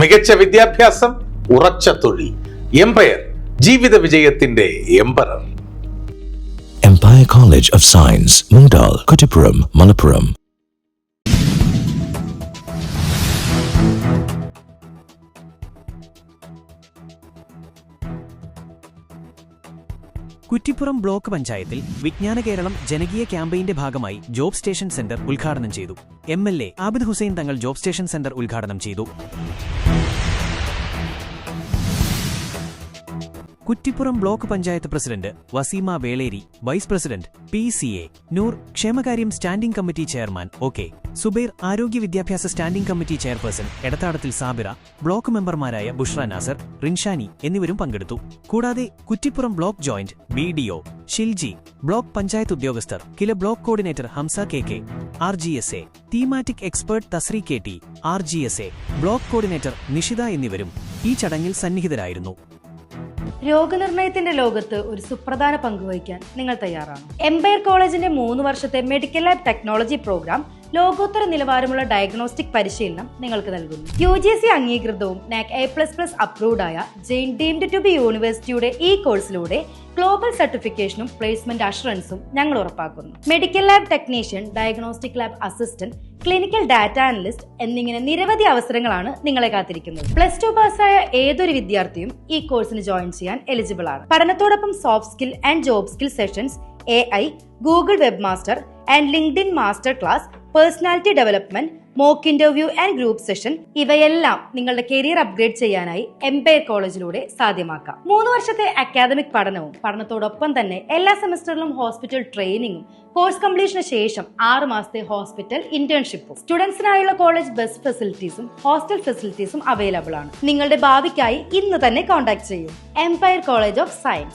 മികച്ച വിദ്യാഭ്യാസം, ഉറച്ച തൊഴിൽ. എംപയർ, ജീവിത വിജയത്തിന്റെ emperor. Empire College of Science, Mundal, Kuttipuram, Malappuram. Kuttippuram block പഞ്ചായത്തിൽ വിജ്ഞാന കേരളം ജനകീയ ക്യാമ്പയിന്റെ ഭാഗമായി ജോബ് സ്റ്റേഷൻ സെന്റർ ഉദ്ഘാടനം ചെയ്തു. MLA Abid Hussain Thangal job station centre ഉദ്ഘാടനം ചെയ്തു. Kuttippuram block panchayat president Waseema Veleri, vice president PCA Noor, ക്ഷേമകാര്യം standing committee chairman OK Zubair, ആരോഗ്യ വിദ്യാഭ്യാസ standing committee chairperson Edathadathil Sabira, block മെമ്പർമാരായ ബുഷ്ര നാസർ, റിൻഷാനി എന്നിവരും പങ്കെടുത്തു. കൂടാതെ Kuttippuram block joint BDO Shilji, block panchayat ഉദ്യോഗസ്ഥർ, KILA block coordinator Hamza KK, RGSA thematic expert Tasri KT, RGSA block coordinator Nishitha എന്നിവരും ഈ ചടങ്ങിൽ സന്നിഹിതരായിരുന്നു. രോഗനിർണയത്തിന്റെ ലോകത്ത് ഒരു സുപ്രധാന പങ്കുവഹിക്കാൻ നിങ്ങൾ തയ്യാറാണ്. എംപയർ കോളേജിന്റെ 3 വർഷത്തെ മെഡിക്കൽ ലാബ് ടെക്നോളജി പ്രോഗ്രാം ലോകോത്തര നിലവാരമുള്ള ഡയഗ്നോസ്റ്റിക് പരിശീലനം നിങ്ങൾക്ക് നൽകുന്നു. UGC അംഗീകൃതവും NAC A++ അപ്രൂവ്ഡ് ആയ ജെയിൻ ഡീംഡ് ടു ബി യൂണിവേഴ്സിറ്റിയുടെ ഈ കോഴ്സിലൂടെ ഗ്ലോബൽ സർട്ടിഫിക്കേഷനും പ്ലേസ്മെന്റ് അഷുറൻസും ഞങ്ങൾ ഉറപ്പാക്കുന്നു. Medical lab technician, diagnostic lab assistant, clinical data analyst എന്നിങ്ങനെ നിരവധി അവസരങ്ങളാണ് നിങ്ങളെ കാത്തിരിക്കുന്നത്. +2 പാസ്സായ ഏതൊരു വിദ്യാർത്ഥിയും ഈ കോഴ്സിന് ജോയിൻ ചെയ്യാൻ എലിജിബിൾ ആണ്. പഠനത്തോടൊപ്പം soft skill and job skill sessions, AI, Google web master and LinkedIn master class, personality development, mock interview and group session ഇവയെല്ലാം നിങ്ങളുടെ കരിയർ അപ്ഗ്രേഡ് ചെയ്യാനായി എംപയർ കോളേജിലൂടെ സാധ്യമാക്കാം. 3 വർഷത്തെ അക്കാദമിക് പഠനവും പഠനത്തോടൊപ്പം തന്നെ എല്ലാ സെമസ്റ്ററിലും ഹോസ്പിറ്റൽ ട്രെയിനിങ്ങും, കോഴ്സ് കംപ്ലീഷന് ശേഷം 6 മാസത്തെ ഹോസ്പിറ്റൽ ഇന്റേൺഷിപ്പും, സ്റ്റുഡൻസിനായുള്ള കോളേജ് ബസ് ഫെസിലിറ്റീസും ഹോസ്റ്റൽ ഫെസിലിറ്റീസും അവൈലബിൾ ആണ്. നിങ്ങളുടെ ഭാവിക്കായി ഇന്ന് തന്നെ കോൺടാക്ട് ചെയ്യൂ. Empire college of science.